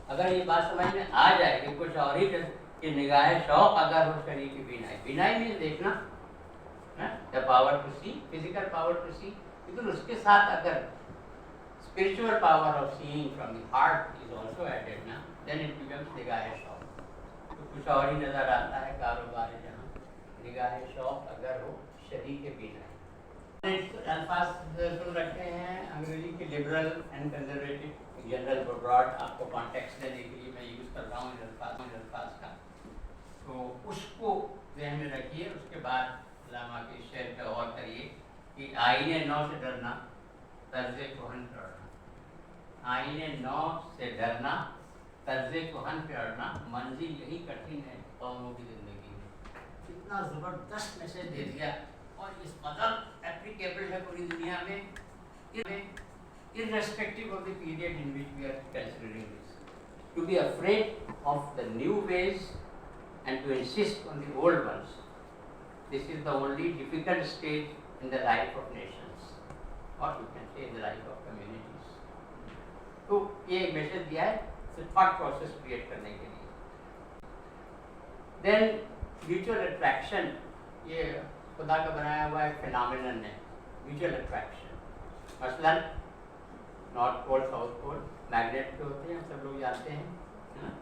اگر یہ بات سمجھ میں آ جائے کہ کچھ اور ہی کہ نگاہ شوق اگر ہو شریک بینائی، بینائی میں دیکھنا the power to see, physical power to see، لیکن اس کے ساتھ اگر spiritual power of seeing from the heart is also added نا، then it becomes نگاہ شوق. تو کچھ اور ہی نظر آتا ہے کاروبار جہاں نگاہ شوق اگر ہو شریک بینائی. الفاظ سن رکھے ہیں انگریزی کے liberal and conservative, general broad آپ کو کانٹیکسٹ دینے کے لیے میں یوز کر رہا ہوں ان الفاظ کا. تو اس کو ذہن میں رکھیے. اس کے بعد علامہ کے شعر پہ غور کریے کہ آئینے نو سے ڈرنا، طرز کہن پہ اڑنا. آئینے نو سے ڈرنا، طرز کہن پہ اڑنا، منزل یہی کٹھن ہے قوموں کی زندگی میں. اتنا زبردست میسج دے دیا اور اس قدر ایپلیکیبل ہے پوری دنیا میں irrespective of the period in which we are considering this. To be afraid of the new ways and to insist on the old ones. This is the only difficult stage in the life of nations, or you can say in the life of communities. تو یہ ایک message دیا ہے thought process create کرنے کے لیے. Then mutual attraction، یہ خدا کا بنایا ہوا ایک فینامینن ہے mutual attraction. مثلاً نارتھ پول ساؤتھ پول میگنیٹ جو ہوتے ہیں ہم سب لوگ جانتے ہیں،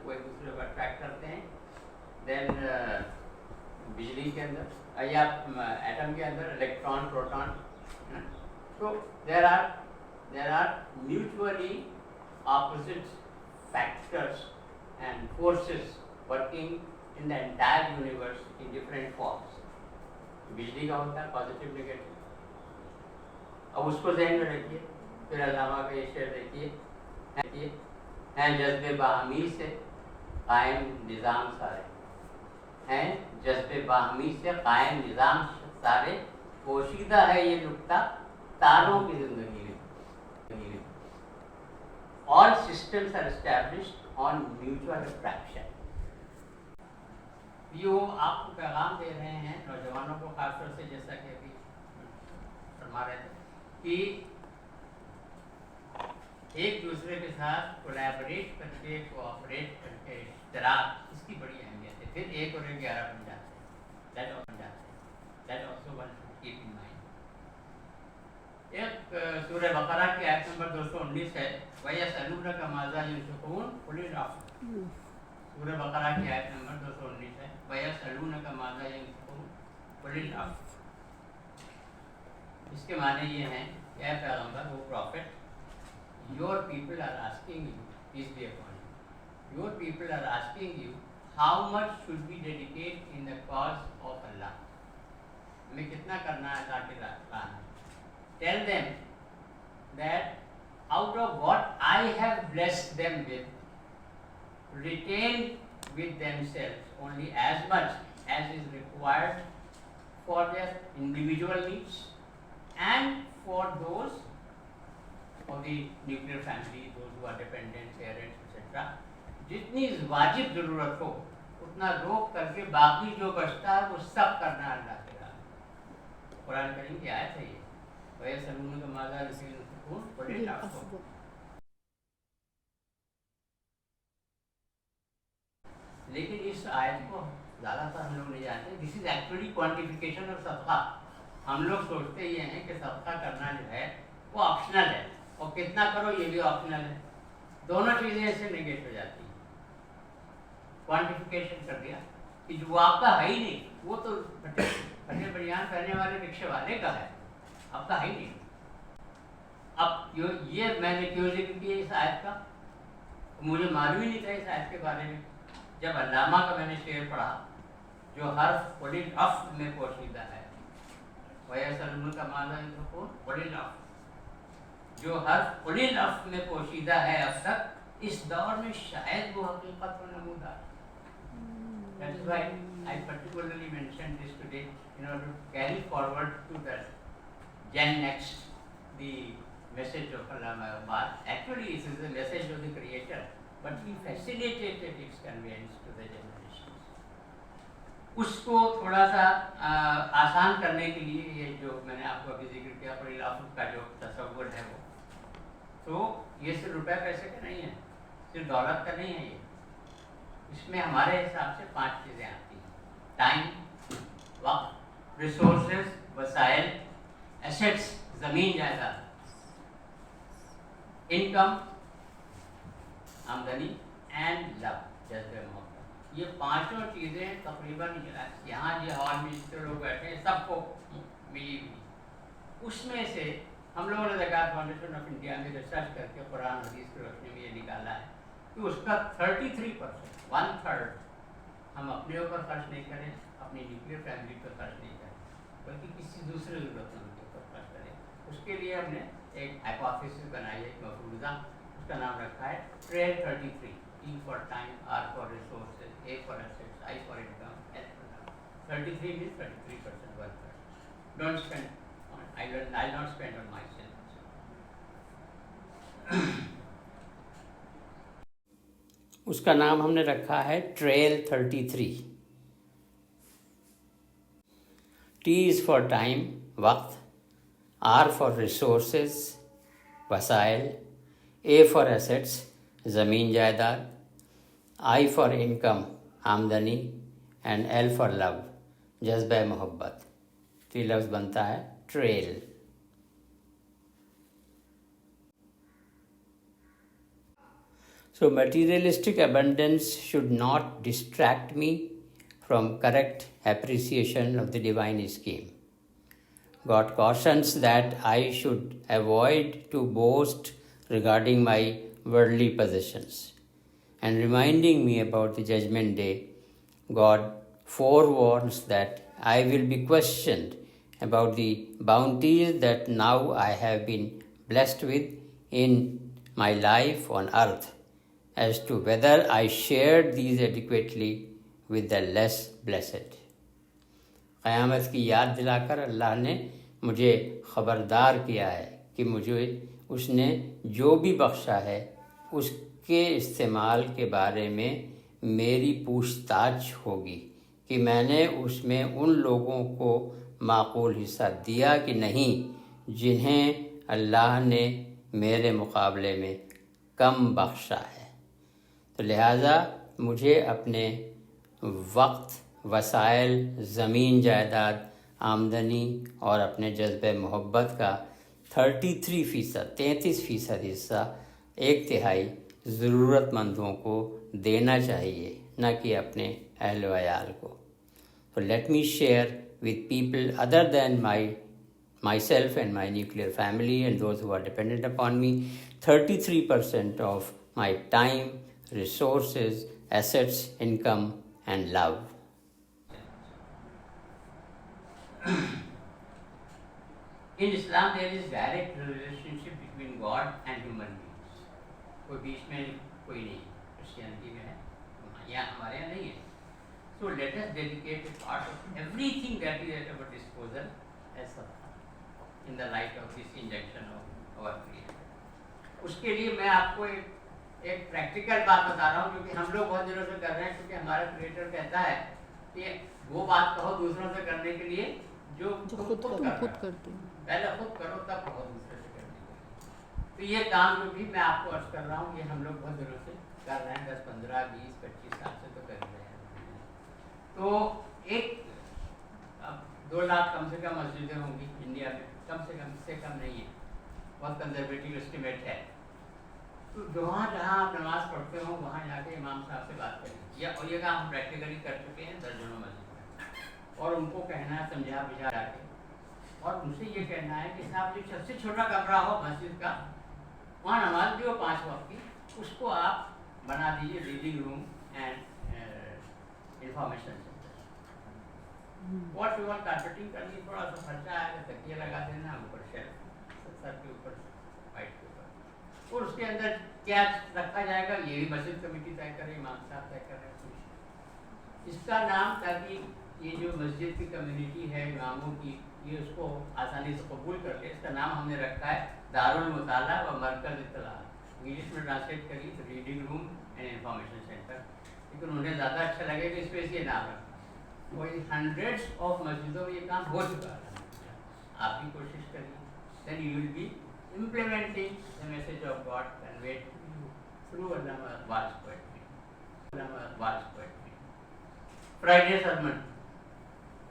وہ ایک دوسرے کو اٹریکٹ کرتے ہیں. دین بجلی کے اندر یا ایٹم کے اندر الیکٹران پروٹون. تو there are mutually opposite factors and forces working in the entire universe in different forms. بجلی کا ہوتا ہے پازیٹیو نیگیٹو. اب اس کو ذہن میں رکھیے. پھر علامہ کا یہ شعر دیکھیے، ہیں جذبے باہمی سے قائم نظام سارے، ہیں جذبے باہمی سے قائم نظام سارے، پوشیدہ ہے یہ نکتہ تاروں کی زندگی میں. All systems are established on mutual attraction. یہ آپ کو پیغام دے رہے ہیں نوجوانوں کو خاص طور سے، جیسا کہ ابھی فرما رہے تھے کہ ایک دوسرے کے ساتھ کولیبریٹ کر کے کوآپریٹ کر کے اشتراک، اس کی بڑی اہمیت ہے. پھر ایک اور 11 بن جاتے ہیں. That also one should keep in mind. ایک سورہ بقرہ کی آیت نمبر 219 ہے، وَيَسْأَلُونَكَ مَاذَا يُنْفِقُونَ قُلِ الْعَفْوَ. سورہ بقرہ کی آیت نمبر 219 ہے، وَيَسْأَلُونَكَ مَاذَا يُنْفِقُونَ قُلِ الْعَفْوَ. اس کے معنی یہ ہیں کہ اے پیغمبر، وہ profit, your people are asking you, peace be upon you, your people are asking you how much should we dedicate in the cause of Allah. ہمیں کتنا کرنا ہے اللہ کے راہ میں. Tell them that out of what I have blessed them with, retain with themselves only as much as is required for their individual needs and for those of the nuclear family, those who are dependent, parents, etc. جتنی واجب ضرورت ہو اتنا روک کر کے باقی جو بچتا ہے وہ سب کرنا اللہ کے راہ میں. قرآن کریم کی آیت ہے یہ، وَيَسْأَلُونَكَ مَاذَا يُنْفِقُونَ قُلِ الْعَفْوَ. لیکن اس آیت کو زیادہ تر ہم لوگ نہیں جانتے. دس از ایکچولی کوانٹیفیکیشن آف صدقہ. ہم لوگ سوچتے یہ ہیں کہ صدقہ کرنا جو ہے وہ آپشنل ہے، اور کتنا کرو یہ بھی آپشنل ہے. دونوں چیزیں اس سے نگیٹ ہو جاتی ہیں. کوانٹیفیکیشن کر دیا کہ جو آپ کا ہے ہی نہیں، وہ تو پھٹے بنیان پہننے والے رکشے والے کا ہے، آپ کا ہے ہی نہیں. اب یہ میں نے کیوں ذکر کیا اس آیت کا؟ مجھے معلوم ہی نہیں تھا اس آیت کے بارے میں. جب علامہ کا میں نے شعر پڑھا جو حرف قُلِ الْعَفْوَ میں پوشیدہ ہے، وَيَسْأَلُونَكَ مَاذَا يُنْفِقُونَ قُلِ الْعَفْوَ، جو حرف قُلِ الْعَفْوَ میں پوشیدہ ہے اب تک اس دور میں شاید وہ حقیقت و نمودار. That is why I particularly mentioned this today in order to carry forward to the Gen Next the message of Allama Iqbal. Actually, this is the message of the Creator, but he facilitated its conveyance to the generations. اس کو تھوڑا سا آسان کرنے کے لیے یہ جو میں نے آپ کو ابھی ذکر کیا قُلِ الْعَفْوَ کا جو تصور ہے وہ، تو یہ صرف روپے پیسے کا نہیں ہے. صرف دولت کا نہیں ہے یہ. اس میں ہمارے حساب سے 5 چیزیں آتی ہیں: ٹائم، وقت، ریسورسز، وسائل، ایسیٹس زمین جائیداد، انکم آمدنی، اینڈ لو جذبہ محبت. یہ 5 چیزیں تقریباً یہاں جو ہال میں جتنے لوگ بیٹھے ہیں سب کو ملی ہوئی. اس میں سے ہم لوگوں نے زکوٰۃ فاؤنڈیشن آف انڈیا میں ریسرچ کر کے قرآن حدیث کی روشنی میں یہ نکالا ہے کہ اس کا 33%، 1/3 ہم اپنے اوپر خرچ نہیں کریں، اپنی نیوکلیر فیملی پر خرچ نہیں کریں، بلکہ کسی دوسرے ضرورت مند کے اوپر خرچ کریں. اس کے لیے ہم نے ایک ہائپوتھیسس بنائی ہے، ایک مفروضہ، اس کا نام رکھا ہے trail 33. T for time, R for resources, A for assets, I for income, S for love. 33 means 33%, 1/3. Don't spend on, I'll not spend on myself. اس کا نام ہم نے رکھا ہے trail 33. T is for time, وقت. R for resources, وسائل. A for assets, زمین جائیداد. I for income, آمدنی. اینڈ L for love, جذبہ محبت. تو یہ لفظ بنتا ہے trail. So materialistic abundance should not distract me from correct appreciation of the divine scheme. God cautions that I should avoid to boast regarding my worldly possessions. And reminding me about the judgment day, God forewarns that I will be questioned about the bounties that now I have been blessed with in my life on earth, as to whether I shared these adequately with the less blessed. قیامت کی یاد دلا کر اللہ نے مجھے خبردار کیا ہے کہ مجھے اس نے جو بھی بخشا ہے اس کے استعمال کے بارے میں میری پوچھ تاچھ ہوگی کہ میں نے اس میں ان لوگوں کو معقول حصہ دیا کہ نہیں جنہیں اللہ نے میرے مقابلے میں کم بخشا ہے. تو لہٰذا مجھے اپنے وقت، وسائل، زمین جائیداد، آمدنی اور اپنے جذبہ محبت کا 33% حصہ، 1/3 ضرورت مندوں کو دینا چاہیے، نہ کہ اپنے اہل و عیال کو. So let me share with people other than myself and my nuclear family and those who are dependent upon me 33% of my time, resources, assets, income, and love. In Islam, there is direct relationship between God and human beings. کوئی بیچ میں کوئی نہیں. Christianity میں ہے، یہاں ہمارے یہاں نہیں ہے. So let us dedicate a part of everything that is at our disposal as sadaqah in the light of this injection of our Creator. اس کے لیے میں آپ کو ایک پریکٹیکل بات بتا رہا ہوں، کیونکہ ہم لوگ بہت دنوں سے کر رہے ہیں، کیونکہ ہمارا کریٹر کہتا ہے کہ وہ بات کہو دوسروں سے کرنے کے لیے جو خود کرتے ہیں. پہلے خود کرو تب کہو دوسرے سے کرنے کے لیے. تو یہ کام جو بھی میں آپ کو عرض کر رہا ہوں یہ ہم لوگ بہت دنوں سے کر رہے ہیں، 10 15 20 25 سال سے تو کر رہے ہیں. تو ایک 2 لاکھ کم سے کم مسجدیں ہوں گی انڈیا میں، کم سے کم نہیں ہے، بہت کنزرویٹو اسٹیمیٹ ہے. تو جہاں آپ نماز پڑھتے ہو وہاں جا کے امام صاحب سے بات کریں، اور یہ کام ہم پریکٹیکلی کر چکے ہیں درجنوں مسجد میں، اور ان کو کہنا ہے سمجھا بجھا کے، اور ان سے یہ کہنا ہے کہ صاحب جو سب سے چھوٹا کمرہ ہو مسجد کا وہاں نماز بھی ہو 5 وقت کی، اس کو آپ بنا دیجیے reading room and information centre. What you want carpeting کرنی، تھوڑا سا خرچہ آئے گا، تکیہ لگا دینا اوپر شیلف سر کے اوپر وائٹ کے اوپر، اور اس کے اندر کیا رکھا جائے گا یہ بھی مسجد کمیٹی طے کرے، امام صاحب طے کر رہے ہیں. اس کا نام تاکہ یہ جو مسجد کی کمیونٹی ہے اماموں کی یہ اس کو آسانی سے قبول کر لے، اس کا نام ہم نے رکھا ہے دارالمطالعہ و مرکز اطلاع. انگلش میں ٹرانسلیٹ کری تو reading room and information centre, لیکن انہیں زیادہ اچھا لگے کہ اس پہ یہ نام رکھا. وہی 100s آف مسجدوں میں یہ کام ہو چکا ہے. آپ بھی کوشش کریے، then you will be implementing the message of God conveyed to you through Allama Iqbal's poetry. Allama Iqbal's poetry. Friday sermon.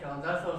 1400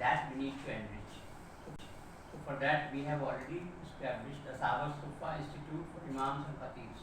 that we need to enrich. So for that we have already established the Sabar Sufa Institute for Imams and Khatibs.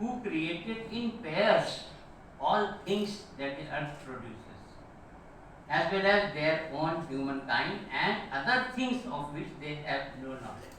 who created in pairs all things that the earth produces, as well as their own humankind and other things of which they have no knowledge.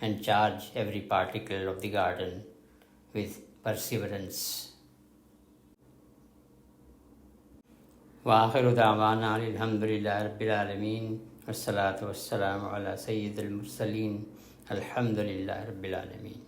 and charge every particle of the garden with perseverance. Wa akhiru da'wana alhamdulillahi rabbil alamin, wassalatu wassalamu ala sayyidil mursalin, alhamdulillahi rabbil alamin.